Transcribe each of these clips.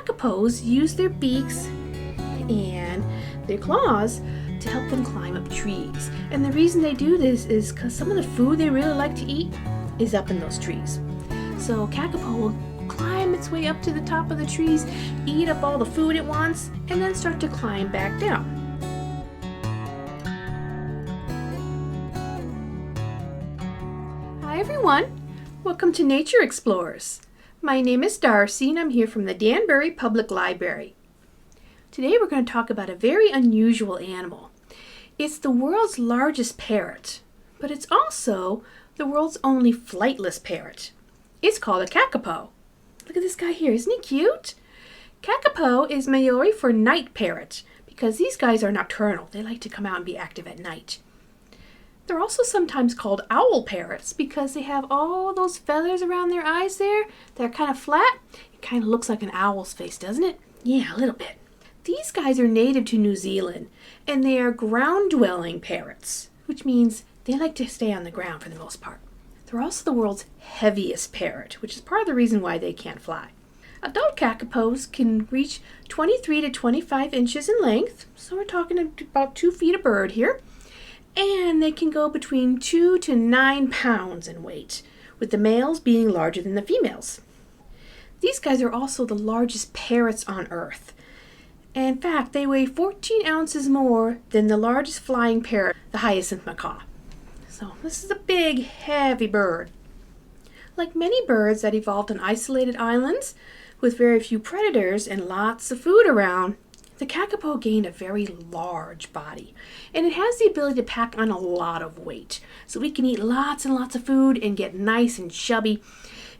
kakapos use their beaks and their claws to help them climb up trees. And the reason they do this is because some of the food they really like to eat is up in those trees. So Kakapo will climb its way up to the top of the trees, eat up all the food it wants, and then start to climb back down. Hi everyone! Welcome to Nature Explorers. My name is Darcy and I'm here from the Danbury Public Library. Today we're going to talk about a very unusual animal. It's the world's largest parrot, but it's also the world's only flightless parrot. It's called a kakapo. Look at this guy here, isn't he cute? Kakapo is Maori for night parrot because these guys are nocturnal. They like to come out and be active at night. They're also sometimes called owl parrots because they have all those feathers around their eyes there that are kind of flat. It kind of looks like an owl's face, doesn't it? Yeah, a little bit. These guys are native to New Zealand and they are ground-dwelling parrots, which means they like to stay on the ground for the most part. They're also the world's heaviest parrot, which is part of the reason why they can't fly. Adult kakapos can reach 23 to 25 inches in length, so we're talking about 2 feet a bird here, and they can go between 2 to 9 pounds in weight, with the males being larger than the females. These guys are also the largest parrots on Earth. In fact, they weigh 14 ounces more than the largest flying parrot, the hyacinth macaw. So this is a big, heavy bird. Like many birds that evolved on isolated islands with very few predators and lots of food around, the kakapo gained a very large body, and it has the ability to pack on a lot of weight. So we can eat lots and lots of food and get nice and chubby.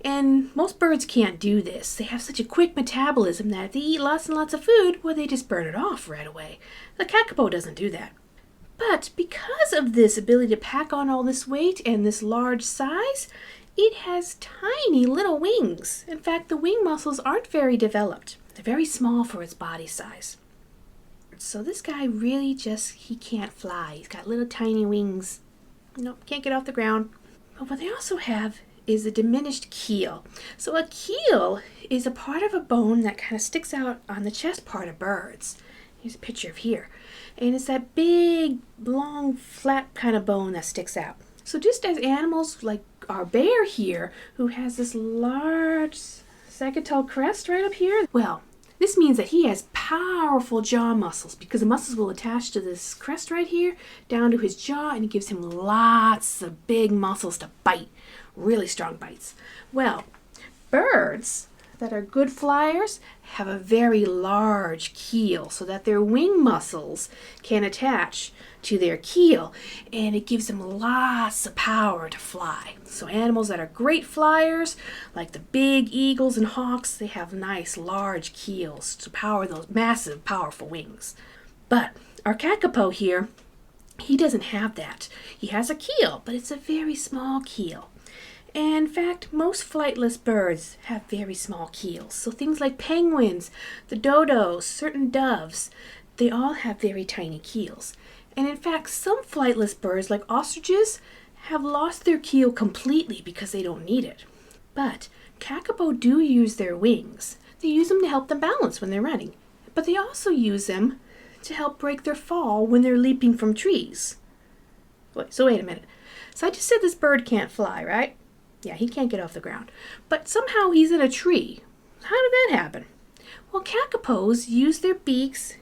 And most birds can't do this. They have such a quick metabolism that if they eat lots and lots of food, well, they just burn it off right away. The kakapo doesn't do that. But because of this ability to pack on all this weight and this large size, it has tiny little wings. In fact, the wing muscles aren't very developed. They're very small for its body size. So this guy really he can't fly. He's got little tiny wings. Nope, can't get off the ground. But what they also have is a diminished keel. So a keel is a part of a bone that kind of sticks out on the chest part of birds. Here's a picture of here. And it's that big, long, flat kind of bone that sticks out. So just as animals like our bear here, who has this large sagittal crest right up here, well, this means that he has powerful jaw muscles because the muscles will attach to this crest right here down to his jaw, and it gives him lots of big muscles to bite, really strong bites. Well, birds that are good flyers have a very large keel so that their wing muscles can attach to their keel, and it gives them lots of power to fly. So animals that are great flyers, like the big eagles and hawks, they have nice large keels to power those massive, powerful wings. But our kakapo here, he doesn't have that. He has a keel, but it's a very small keel. And in fact, most flightless birds have very small keels. So things like penguins, the dodos, certain doves, they all have very tiny keels. And in fact, some flightless birds, like ostriches, have lost their keel completely because they don't need it. But kakapo do use their wings. They use them to help them balance when they're running. But they also use them to help break their fall when they're leaping from trees. So wait a minute. So I just said this bird can't fly, right? Yeah, he can't get off the ground. But somehow he's in a tree. How did that happen? Well, kakapos use their beaks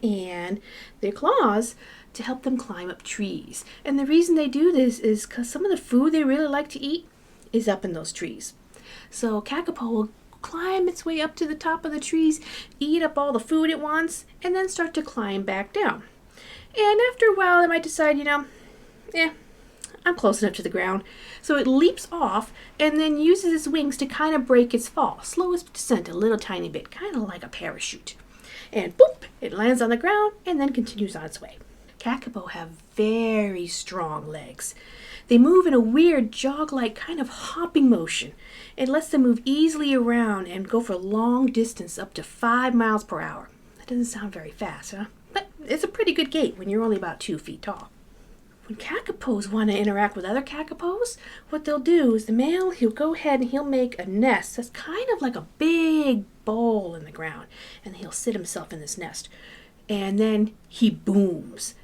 and their claws to help them climb up trees. And the reason they do this is because some of the food they really like to eat is up in those trees. So kakapo will climb its way up to the top of the trees, eat up all the food it wants, and then start to climb back down. And after a while, it might decide, I'm close enough to the ground. So it leaps off and then uses its wings to kind of break its fall. Slow its descent a little tiny bit, kind of like a parachute. And boop, it lands on the ground and then continues on its way. Kakapo have very strong legs. They move in a weird jog-like kind of hopping motion. It lets them move easily around and go for long distance up to 5 miles per hour. That doesn't sound very fast, huh? But it's a pretty good gait when you're only about 2 feet tall. When kakapos want to interact with other kakapos, what they'll do is the male, he'll go ahead and he'll make a nest that's kind of like a big bowl in the ground. And he'll sit himself in this nest. And then he booms.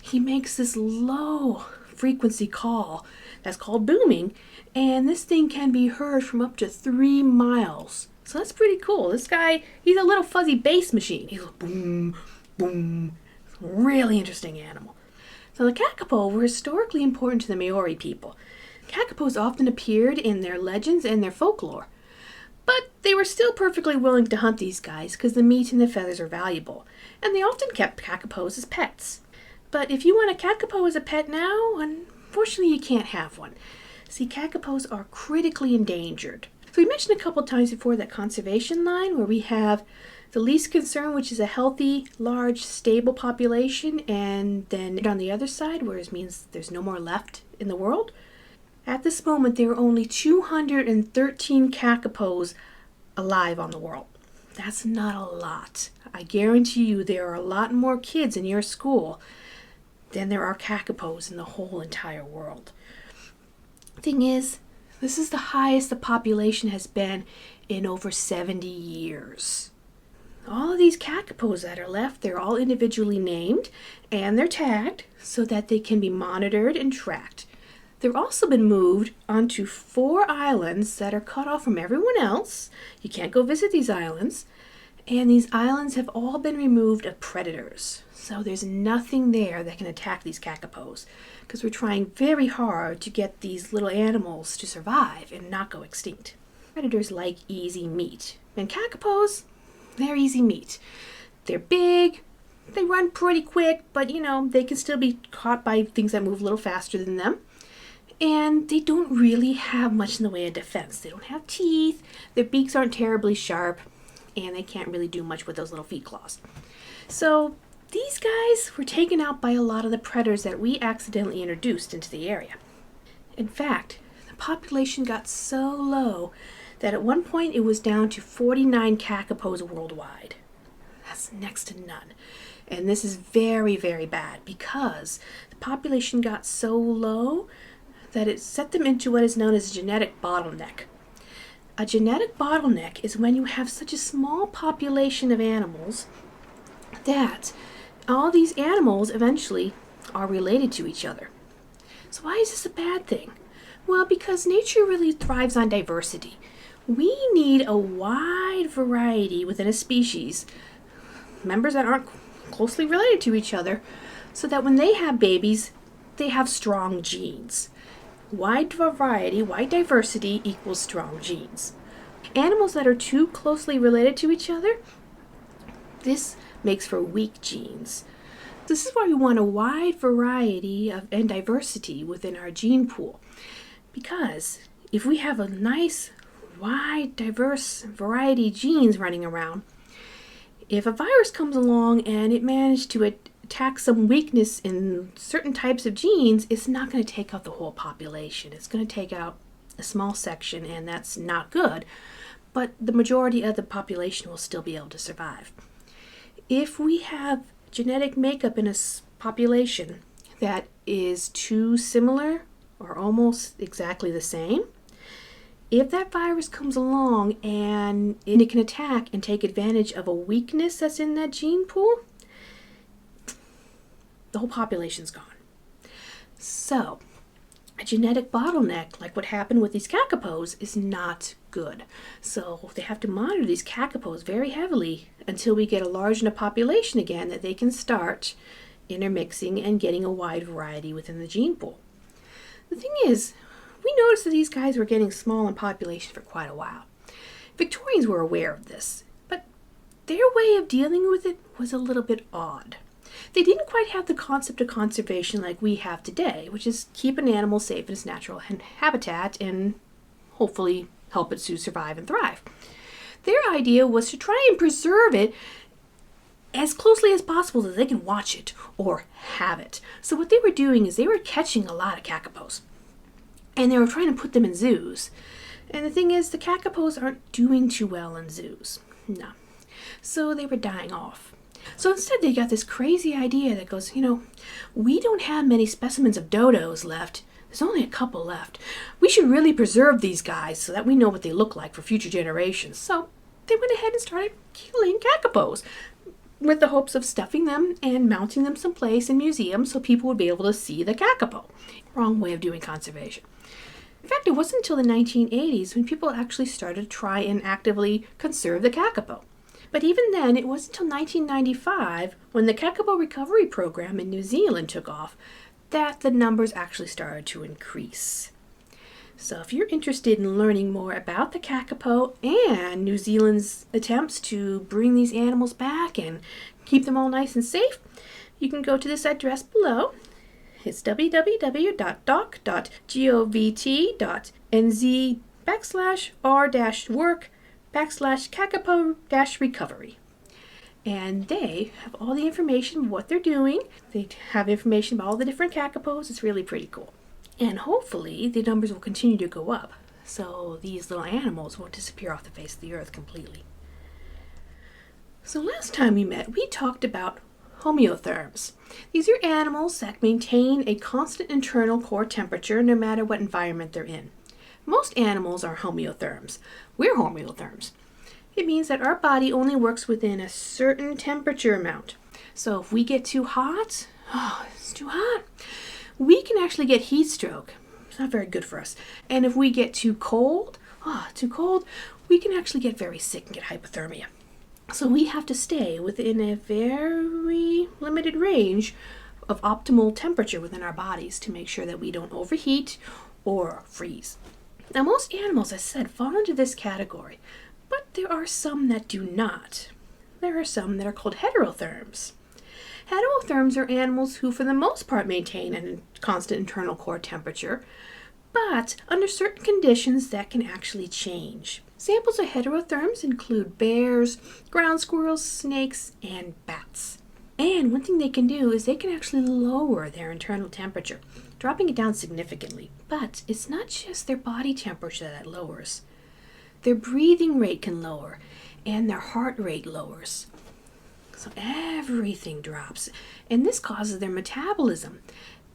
He makes this low frequency call that's called booming. And this thing can be heard from up to 3 miles. So that's pretty cool. This guy, he's a little fuzzy bass machine. He's like boom, boom. Really interesting animal. So the kakapo were historically important to the Maori people. Kakapos often appeared in their legends and their folklore. But they were still perfectly willing to hunt these guys because the meat and the feathers are valuable. And they often kept kakapos as pets. But if you want a kakapo as a pet now, unfortunately you can't have one. See, kakapos are critically endangered. So we mentioned a couple times before that conservation line where we have the least concern, which is a healthy, large, stable population, and then on the other side, where it means there's no more left in the world. At this moment, there are only 213 kakapos alive on the world. That's not a lot. I guarantee you there are a lot more kids in your school than there are kakapos in the whole entire world. Thing is, this is the highest the population has been in over 70 years. All of these kakapos that are left, they're all individually named and they're tagged so that they can be monitored and tracked. They've also been moved onto 4 islands that are cut off from everyone else. You can't go visit these islands. And these islands have all been removed of predators. So there's nothing there that can attack these kakapos because we're trying very hard to get these little animals to survive and not go extinct. Predators like easy meat. And kakapos, they're easy meat. They're big, they run pretty quick, but they can still be caught by things that move a little faster than them. And they don't really have much in the way of defense. They don't have teeth, their beaks aren't terribly sharp, and they can't really do much with those little feet claws. So these guys were taken out by a lot of the predators that we accidentally introduced into the area. In fact, the population got so low that at one point it was down to 49 kakapos worldwide. That's next to none. And this is very, very bad because the population got so low that it set them into what is known as a genetic bottleneck. A genetic bottleneck is when you have such a small population of animals that all these animals eventually are related to each other. So why is this a bad thing? Well, because nature really thrives on diversity. We need a wide variety within a species, members that aren't closely related to each other, so that when they have babies, they have strong genes. Wide variety, wide diversity equals strong genes. Animals that are too closely related to each other, this makes for weak genes. This is why we want a wide variety and diversity within our gene pool. Because if we have a nice, wide, diverse variety of genes running around, if a virus comes along and it managed to attack some weakness in certain types of genes, it's not going to take out the whole population. It's going to take out a small section, and that's not good. But the majority of the population will still be able to survive. If we have genetic makeup in a population that is too similar or almost exactly the same, if that virus comes along and it can attack and take advantage of a weakness that's in that gene pool, the whole population's gone. So, a genetic bottleneck, like what happened with these kakapos, is not good. So they have to monitor these kakapos very heavily until we get a large enough population again that they can start intermixing and getting a wide variety within the gene pool. The thing is, we noticed that these guys were getting small in population for quite a while. Victorians were aware of this, but their way of dealing with it was a little bit odd. They didn't quite have the concept of conservation like we have today, which is keep an animal safe in its natural habitat and hopefully help it to survive and thrive. Their idea was to try and preserve it as closely as possible so they can watch it or have it. So what they were doing is they were catching a lot of kakapos, and they were trying to put them in zoos. And the thing is, the kakapos aren't doing too well in zoos. No. So they were dying off. So instead they got this crazy idea that goes, we don't have many specimens of dodos left. There's only a couple left. We should really preserve these guys so that we know what they look like for future generations. So they went ahead and started killing kakapos with the hopes of stuffing them and mounting them someplace in museums so people would be able to see the kakapo. Wrong way of doing conservation. In fact, it wasn't until the 1980s when people actually started to try and actively conserve the kakapo. But even then, it wasn't until 1995, when the Kakapo recovery program in New Zealand took off, that the numbers actually started to increase. So if you're interested in learning more about the kakapo and New Zealand's attempts to bring these animals back and keep them all nice and safe, you can go to this address below. It's www.doc.gov/r-work/kakapo-recovery. And they have all the information of what they're doing. They have information about all the different kakapos. It's really pretty cool. And hopefully the numbers will continue to go up, so these little animals won't disappear off the face of the earth completely. So last time we met, we talked about homeotherms. These are animals that maintain a constant internal core temperature no matter what environment they're in. Most animals are homeotherms. We're homeotherms. It means that our body only works within a certain temperature amount. So if we get too hot, it's too hot, we can actually get heat stroke. It's not very good for us. And if we get too cold, we can actually get very sick and get hypothermia. So we have to stay within a very limited range of optimal temperature within our bodies to make sure that we don't overheat or freeze. Now most animals, as I said, fall into this category, but there are some that do not. There are some that are called heterotherms. Heterotherms are animals who, for the most part, maintain a constant internal core temperature, but under certain conditions that can actually change. Examples of heterotherms include bears, ground squirrels, snakes, and bats. And one thing they can do is they can actually lower their internal temperature, dropping it down significantly. But it's not just their body temperature that lowers. Their breathing rate can lower, and their heart rate lowers. So everything drops, and this causes their metabolism.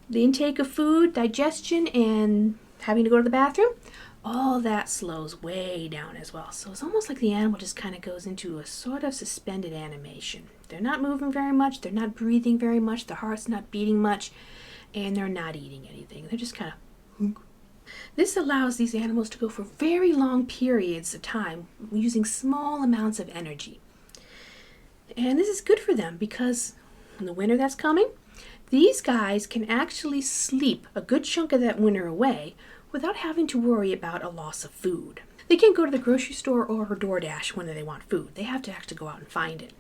The intake of food, digestion, and having to go to the bathroom, all that slows way down as well. So it's almost like the animal just kind of goes into a sort of suspended animation. They're not moving very much, they're not breathing very much, their heart's not beating much, and they're not eating anything. They're just kind of... This allows these animals to go for very long periods of time using small amounts of energy. And this is good for them because in the winter that's coming, these guys can actually sleep a good chunk of that winter away without having to worry about a loss of food. They can't go to the grocery store or DoorDash when they want food. They have to actually go out and find it.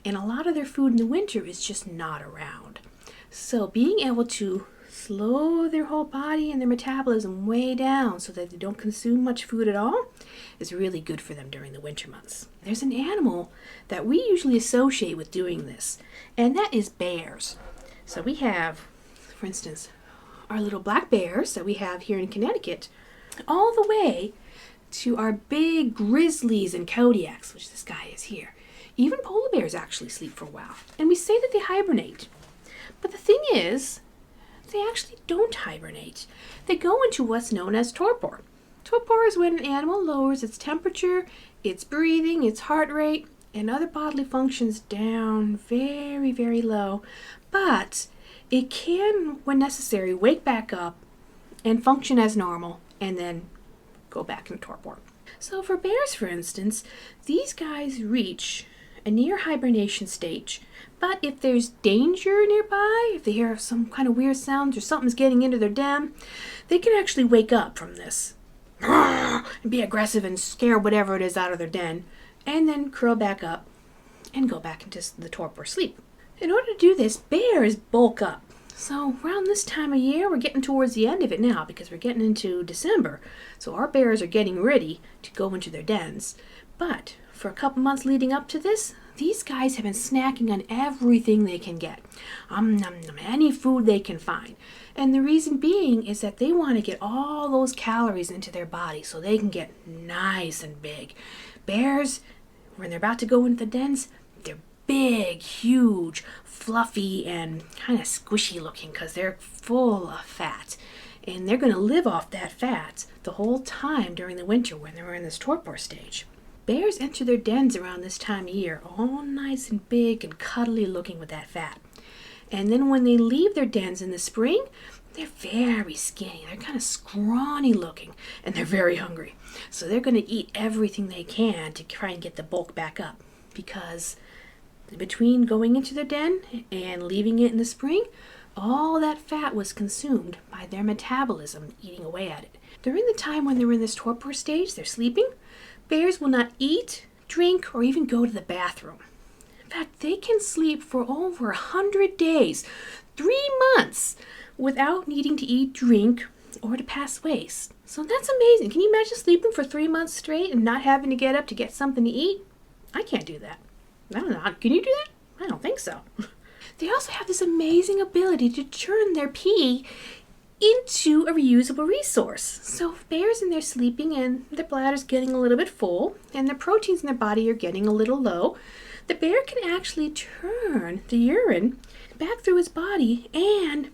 And a lot of their food in the winter is just not around. So being able to slow their whole body and their metabolism way down so that they don't consume much food at all is really good for them during the winter months. There's an animal that we usually associate with doing this, and that is bears. So we have, for instance, our little black bears that we have here in Connecticut, all the way to our big grizzlies and Kodiaks, which this guy is here. Even polar bears actually sleep for a while, and we say that they hibernate. But the thing is, they actually don't hibernate. They go into what's known as torpor. Torpor is when an animal lowers its temperature, its breathing, its heart rate, and other bodily functions down very, very low. But it can, when necessary, wake back up and function as normal and then go back in torpor. So for bears, for instance, these guys reach a near hibernation stage. But if there's danger nearby, if they hear some kind of weird sounds or something's getting into their den, they can actually wake up from this and be aggressive and scare whatever it is out of their den, and then curl back up and go back into the torpor sleep. In order to do this, bears bulk up. So around this time of year, we're getting towards the end of it now because we're getting into December. So our bears are getting ready to go into their dens. But for a couple months leading up to this, these guys have been snacking on everything they can get. Any food they can find. And the reason being is that they want to get all those calories into their body so they can get nice and big. Bears, when they're about to go into the dens, they're big, huge, fluffy, and kind of squishy looking because they're full of fat. And they're going to live off that fat the whole time during the winter when they're in this torpor stage. Bears enter their dens around this time of year, all nice and big and cuddly looking with that fat. And then when they leave their dens in the spring, they're very skinny. They're kind of scrawny looking, and they're very hungry. So they're going to eat everything they can to try and get the bulk back up. Because between going into their den and leaving it in the spring, all that fat was consumed by their metabolism eating away at it. During the time when they're in this torpor stage, they're sleeping, bears will not eat, drink, or even go to the bathroom. In fact, they can sleep for over 100 days, 3 months, without needing to eat, drink, or to pass waste. So that's amazing. Can you imagine sleeping for 3 months straight and not having to get up to get something to eat? I can't do that. I don't know. Can you do that? I don't think so. They also have this amazing ability to turn their pee into a reusable resource. So if bears and they're sleeping and their bladder's getting a little bit full and the proteins in their body are getting a little low, the bear can actually turn the urine back through his body and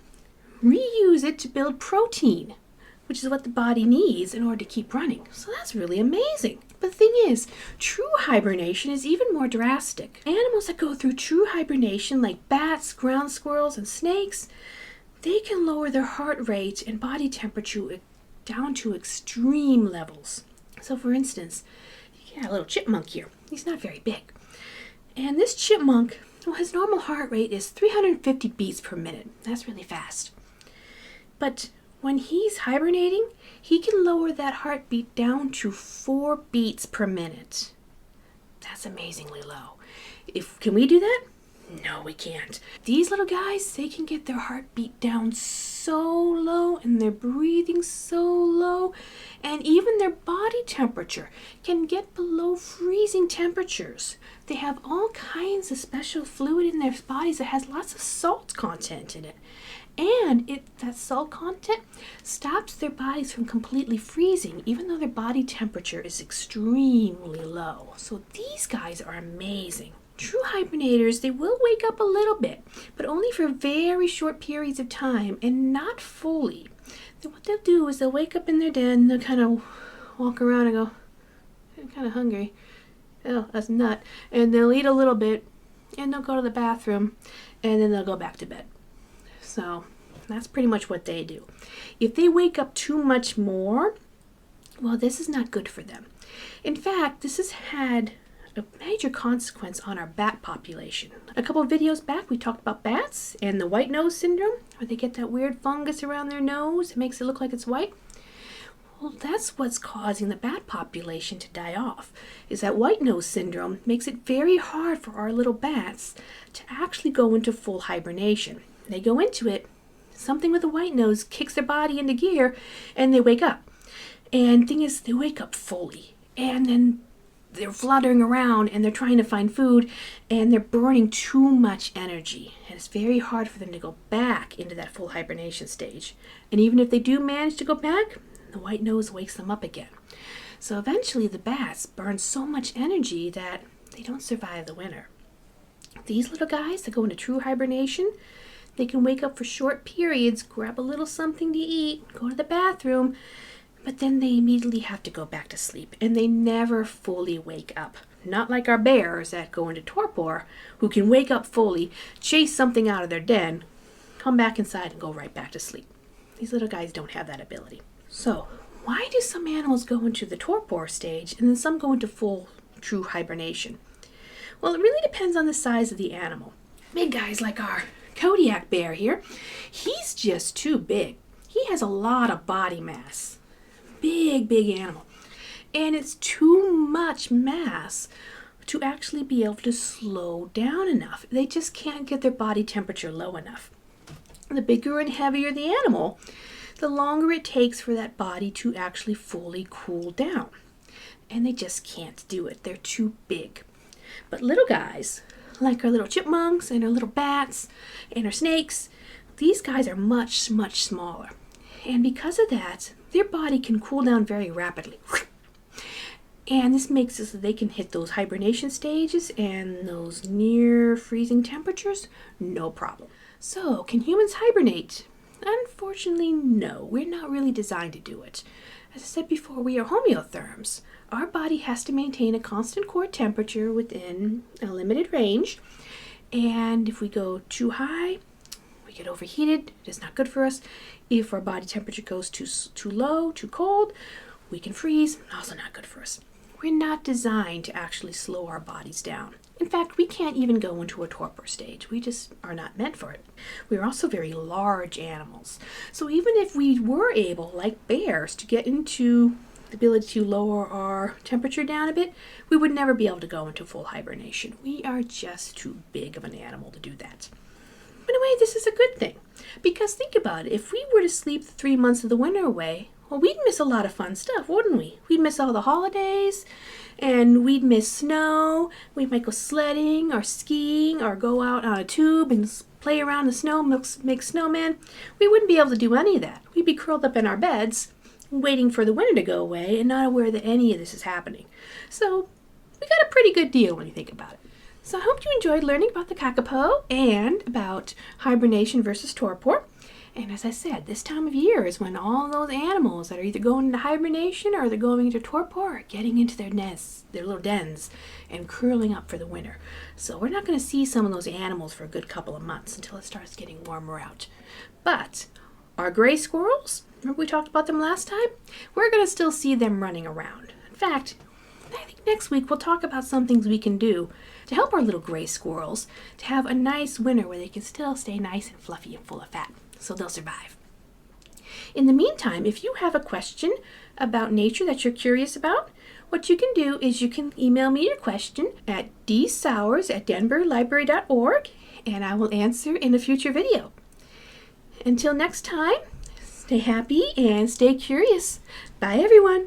reuse it to build protein, which is what the body needs in order to keep running. So that's really amazing. But the thing is, true hibernation is even more drastic. Animals that go through true hibernation, like bats, ground squirrels, and snakes, they can lower their heart rate and body temperature down to extreme levels. So for instance, you got a little chipmunk here. He's not very big. And this chipmunk, well, his normal heart rate is 350 beats per minute. That's really fast. But when he's hibernating, he can lower that heartbeat down to 4 beats per minute. That's amazingly low. Can we do that? No, we can't. These little guys, they can get their heartbeat down so low and their breathing so low, and even their body temperature can get below freezing temperatures. They have all kinds of special fluid in their bodies that has lots of salt content in it. And that salt content stops their bodies from completely freezing, even though their body temperature is extremely low. So these guys are amazing. True hibernators, they will wake up a little bit, but only for very short periods of time and not fully. Then what they'll do is they'll wake up in their den, they'll kind of walk around and go, I'm kind of hungry. Oh, that's a nut. And they'll eat a little bit, and they'll go to the bathroom, and then they'll go back to bed. So that's pretty much what they do. If they wake up too much more, well, this is not good for them. In fact, this has had a major consequence on our bat population. A couple of videos back, we talked about bats and the white nose syndrome, where they get that weird fungus around their nose. It makes it look like it's white. Well, that's what's causing the bat population to die off, is that white nose syndrome makes it very hard for our little bats to actually go into full hibernation. They go into it, something with a white nose kicks their body into gear, and they wake up. And the thing is, they wake up fully, and then they're fluttering around, and they're trying to find food, and they're burning too much energy. And it's very hard for them to go back into that full hibernation stage. And even if they do manage to go back, the white nose wakes them up again. So eventually the bats burn so much energy that they don't survive the winter. These little guys that go into true hibernation, they can wake up for short periods, grab a little something to eat, go to the bathroom, but then they immediately have to go back to sleep, and they never fully wake up. Not like our bears that go into torpor, who can wake up fully, chase something out of their den, come back inside and go right back to sleep. These little guys don't have that ability. So, why do some animals go into the torpor stage and then some go into full true hibernation? Well, it really depends on the size of the animal. Big guys like our Kodiak bear here, he's just too big. He has a lot of body mass. Big animal. And it's too much mass to actually be able to slow down enough. They just can't get their body temperature low enough. The bigger and heavier the animal, the longer it takes for that body to actually fully cool down. And they just can't do it. They're too big. But little guys, like our little chipmunks and our little bats and our snakes, these guys are much smaller. And because of that, their body can cool down very rapidly. And this makes it so they can hit those hibernation stages and those near freezing temperatures, no problem. So, can humans hibernate? Unfortunately, no. We're not really designed to do it. As I said before, we are homeotherms. Our body has to maintain a constant core temperature within a limited range. And if we go too high, we get overheated. It's not good for us. If our body temperature goes too low, too cold, we can freeze. Also not good for us. We're not designed to actually slow our bodies down. In fact, we can't even go into a torpor stage. We just are not meant for it. We're also very large animals. So even if we were able, like bears, to get into the ability to lower our temperature down a bit, we would never be able to go into full hibernation. We are just too big of an animal to do that. In a way, this is a good thing. Because think about it, if we were to sleep the 3 months of the winter away, well, we'd miss a lot of fun stuff, wouldn't we? We'd miss all the holidays, and we'd miss snow. We might go sledding or skiing or go out on a tube and play around in the snow, make snowmen. We wouldn't be able to do any of that. We'd be curled up in our beds, waiting for the winter to go away and not aware that any of this is happening. So we got a pretty good deal when you think about it. So I hope you enjoyed learning about the Kakapo and about hibernation versus torpor. And as I said, this time of year is when all those animals that are either going into hibernation or they're going into torpor are getting into their nests, their little dens, and curling up for the winter. So we're not going to see some of those animals for a good couple of months until it starts getting warmer out. But our gray squirrels, remember we talked about them last time? We're going to still see them running around. In fact, I think next week we'll talk about some things we can do to help our little gray squirrels to have a nice winter where they can still stay nice and fluffy and full of fat, so they'll survive. In the meantime, if you have a question about nature that you're curious about, what you can do is you can email me your question at dsowers@danburylibrary.org, and I will answer in a future video. Until next time, stay happy and stay curious. Bye, everyone.